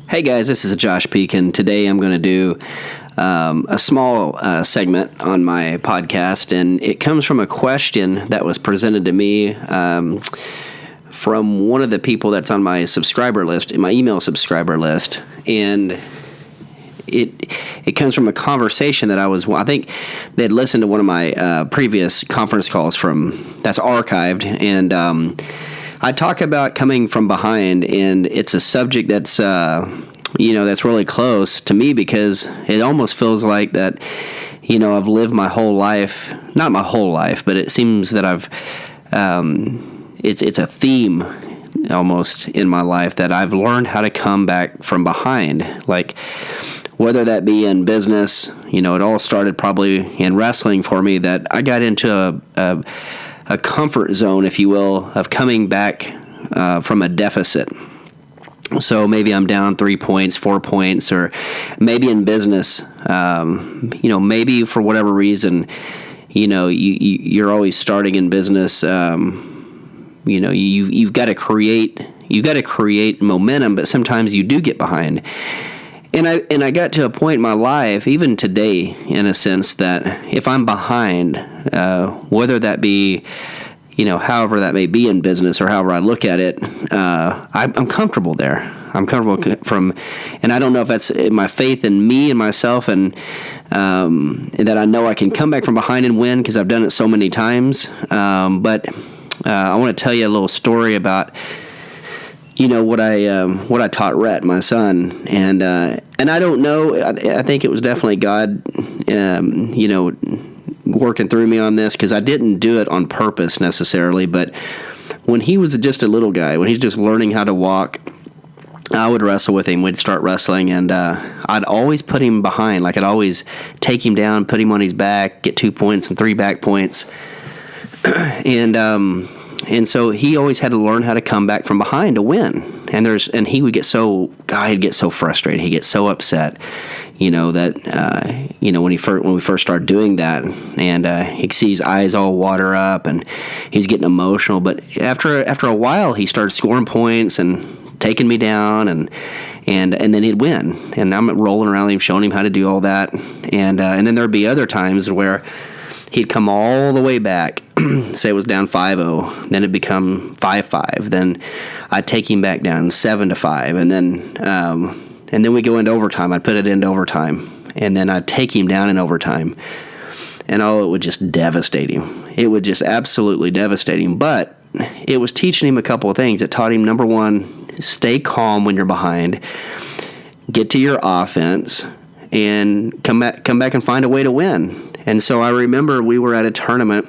Hey guys, this is Josh Pekin. Today I'm going to do a small segment on my podcast, and it comes from a question that was presented to me from one of the people that's on my subscriber list, my email subscriber list, and it comes from a conversation that I think they'd listened to one of my previous conference calls that's archived, and I talk about coming from behind, and it's a subject that's that's really close to me because it almost feels like that, I've lived my whole life, not my whole life, but it seems that it's a theme almost in my life that I've learned how to come back from behind, like whether that be in business, it all started probably in wrestling for me, that I got into a comfort zone, if you will, of coming back from a deficit. So maybe I'm down 3 points, 4 points, or maybe in business, maybe for whatever reason, you're always starting in business. You've got to create momentum, but sometimes you do get behind. And I got to a point in my life, even today, in a sense, that if I'm behind, whether that be, however that may be in business or however I look at it, I'm comfortable there. I'm comfortable and I don't know if that's my faith in me and myself, and that I know I can come back from behind and win because I've done it so many times. But I want to tell you a little story about what I taught Rhett, my son, and I don't know. I think it was definitely God, working through me on this, because I didn't do it on purpose necessarily. But when he was just a little guy, when he's just learning how to walk, I would wrestle with him. We'd start wrestling, and I'd always put him behind. Like, I'd always take him down, put him on his back, get 2 points and 3 back points, and so he always had to learn how to come back from behind to win. And he would get he'd get so frustrated. He'd get so upset, that when we first started doing that, and he sees eyes all water up, and he's getting emotional. But after a while, he started scoring points and taking me down, and then he'd win. And I'm rolling around him, showing him how to do all that. And then there'd be other times where he'd come all the way back, say it was down 5-0, then it'd become 5-5. Then I'd take him back down 7-5, and then we go into overtime. I'd put it into overtime, and then I'd take him down in overtime. And it would just devastate him. It would just absolutely devastate him. But it was teaching him a couple of things. It taught him, number one, stay calm when you're behind, get to your offense, and come back and find a way to win. And so I remember we were at a tournament.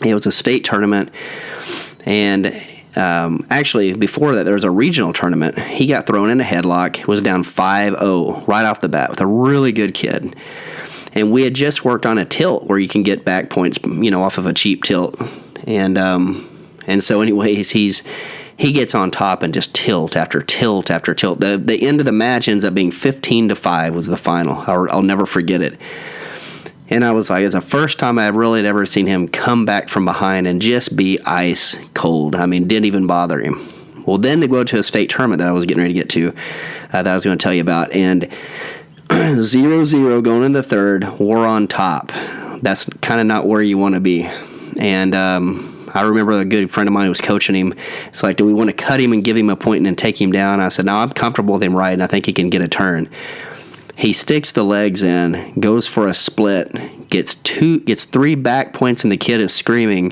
It was a state tournament, and actually before that there was a regional tournament. He got thrown in a headlock, was down 5-0 right off the bat with a really good kid. And we had just worked on a tilt where you can get back points, off of a cheap tilt. And so anyways, he gets on top and just tilt after tilt after tilt. The end of the match ends up being 15-5 was the final. I'll never forget it. And I was like, it's the first time I really had ever seen him come back from behind and just be ice cold. I mean, didn't even bother him. Well, then to go to a state tournament that I was getting ready to get to, that I was going to tell you about, and 0-0 going in the third, we're on top. That's kind of not where you want to be. And I remember a good friend of mine who was coaching him. It's like, do we want to cut him and give him a point and then take him down? I said, no, I'm comfortable with him riding. I think he can get a turn. He sticks the legs in, goes for a split, gets 3 back points, and the kid is screaming.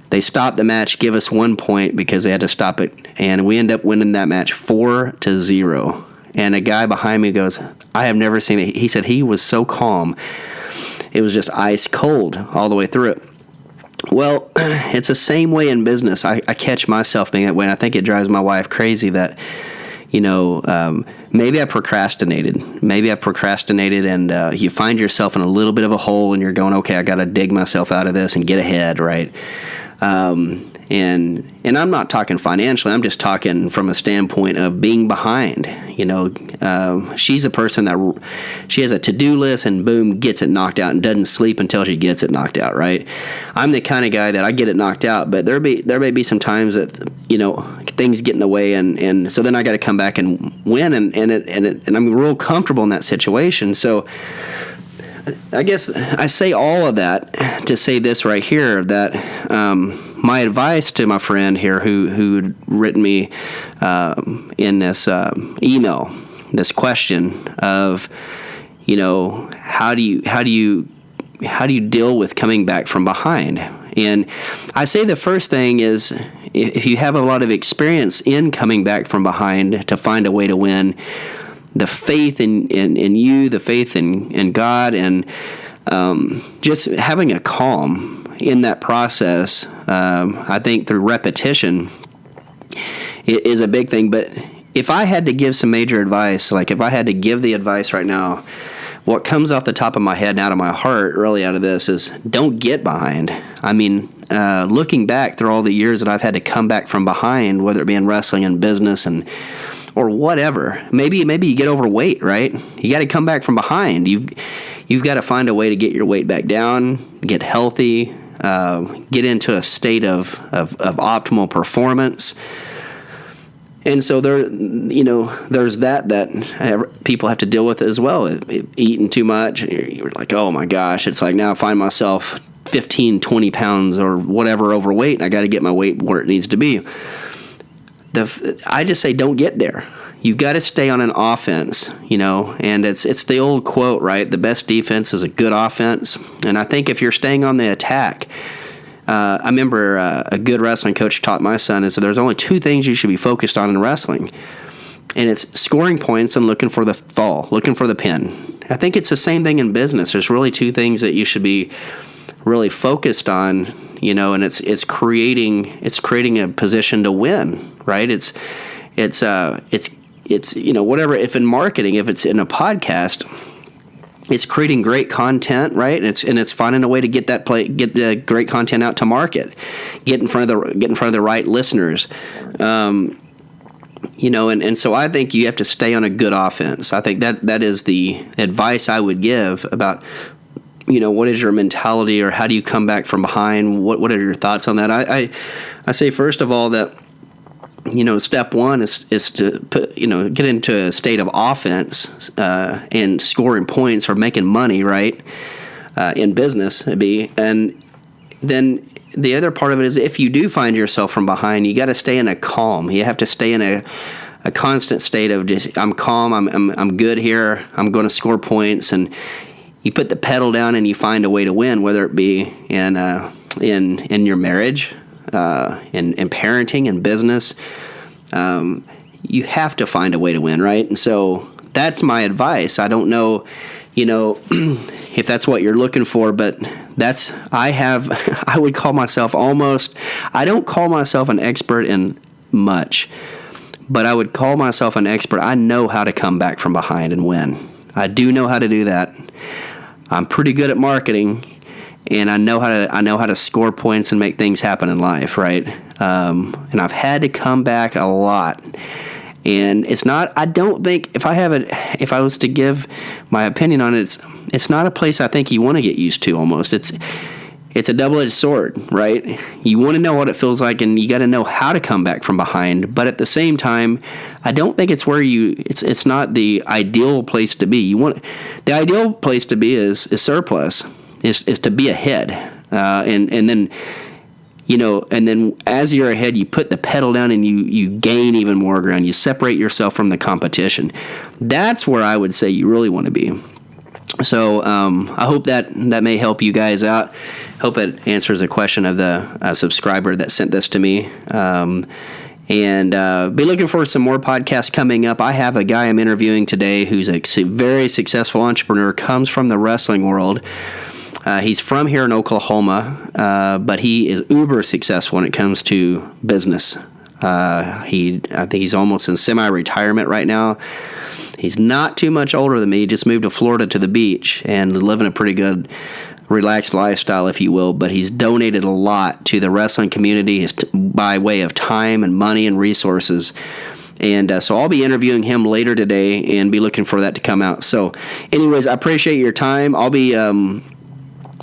They stop the match, give us 1 point because they had to stop it, and we end up winning that match 4-0. And a guy behind me goes, I have never seen it. He said he was so calm. It was just ice cold all the way through it. Well, it's the same way in business. I catch myself being that way, and I think it drives my wife crazy that, maybe I procrastinated. And you find yourself in a little bit of a hole, and you're going, okay, I got to dig myself out of this and get ahead, right? And I'm not talking financially. I'm just talking from a standpoint of being behind. She's a person that she has a to-do list and boom, gets it knocked out and doesn't sleep until she gets it knocked out, right? I'm the kind of guy that I get it knocked out, but there may be some times that, things get in the way, and so then I got to come back and win, and I'm real comfortable in that situation. So I guess I say all of that to say this right here, that my advice to my friend here who'd written me in this email, this question of, how do you deal with coming back from behind? And I say the first thing is, if you have a lot of experience in coming back from behind to find a way to win, the faith in you, the faith in God, and just having a calm in that process, I think through repetition is a big thing. But if I had to give some major advice, like if I had to give the advice right now, what comes off the top of my head and out of my heart really out of this is, don't get behind. I mean, looking back through all the years that I've had to come back from behind, whether it be in wrestling and business or whatever, maybe you get overweight, right? You got to come back from behind. You've got to find a way to get your weight back down, get healthy, get into a state of optimal performance. And so there's that people have to deal with as well. Eating too much, you're like, oh my gosh, it's like now I find myself 15, 20 pounds or whatever overweight, and I got to get my weight where it needs to be. I just say don't get there. You've got to stay on an offense, and it's the old quote, right? The best defense is a good offense. And I think if you're staying on the attack, I remember a good wrestling coach taught my son is that there's only two things you should be focused on in wrestling, and it's scoring points and looking for the fall, looking for the pin. I think it's the same thing in business. There's really two things that you should be really focused on, and it's creating a position to win, right? It's whatever. If in marketing, if it's in a podcast, it's creating great content, right? And it's finding a way to get the great content out to market, get in front of the right listeners, and so I think you have to stay on a good offense. I think that is the advice I would give about, what is your mentality, or how do you come back from behind? What are your thoughts on that? I say first of all that, step one is to get into a state of offense and scoring points or making money, right? In business, and then the other part of it is, if you do find yourself from behind, you got to stay in a calm. You have to stay in a constant state of just, I'm calm, I'm good here, I'm going to score points, and you put the pedal down and you find a way to win, whether it be in your marriage, in parenting and business. You have to find a way to win, right? And so that's my advice. I don't know, if that's what you're looking for, but I would call myself I don't call myself an expert in much, but I would call myself an expert. I know how to come back from behind and win. I do know how to do that. I'm pretty good at marketing, and I know how to score points and make things happen in life, right? And I've had to come back a lot. And it's not, I don't think, if I was to give my opinion on it, it's not a place I think you want to get used to almost. It's a double-edged sword, right? You want to know what it feels like, and you got to know how to come back from behind. But at the same time, I don't think it's where it's not the ideal place to be. The ideal place to be is surplus, is to be ahead, and then. And then as you're ahead, you put the pedal down and you gain even more ground. You separate yourself from the competition. That's where I would say you really want to be. So I hope that may help you guys out. Hope it answers a question of the subscriber that sent this to me. And be looking for some more podcasts coming up. I have a guy I'm interviewing today who's a very successful entrepreneur, comes from the wrestling world. He's from here in Oklahoma, but he is uber successful when it comes to business. I think he's almost in semi-retirement right now. He's not too much older than me. He just moved to Florida to the beach and living a pretty good, relaxed lifestyle, if you will. But he's donated a lot to the wrestling community by way of time and money and resources. And so I'll be interviewing him later today and be looking for that to come out. So anyways, I appreciate your time. I'll be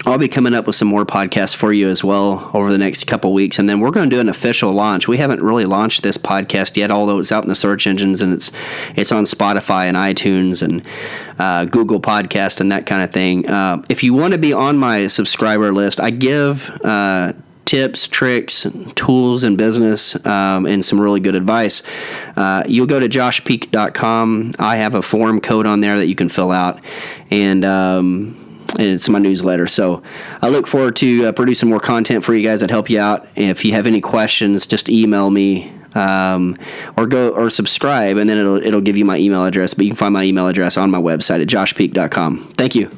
I'll be coming up with some more podcasts for you as well over the next couple weeks, and then we're going to do an official launch. We haven't really launched this podcast yet, although it's out in the search engines and it's on Spotify and iTunes and Google Podcast and that kind of thing. If you want to be on my subscriber list, I give tips, tricks, tools in business, and some really good advice. You'll go to joshpeak.com. I have a form code on there that you can fill out, and it's my newsletter. So I look forward to producing more content for you guys that help you out. If you have any questions, just email me or subscribe, and then it'll give you my email address. But you can find my email address on my website at joshpeak.com. Thank you.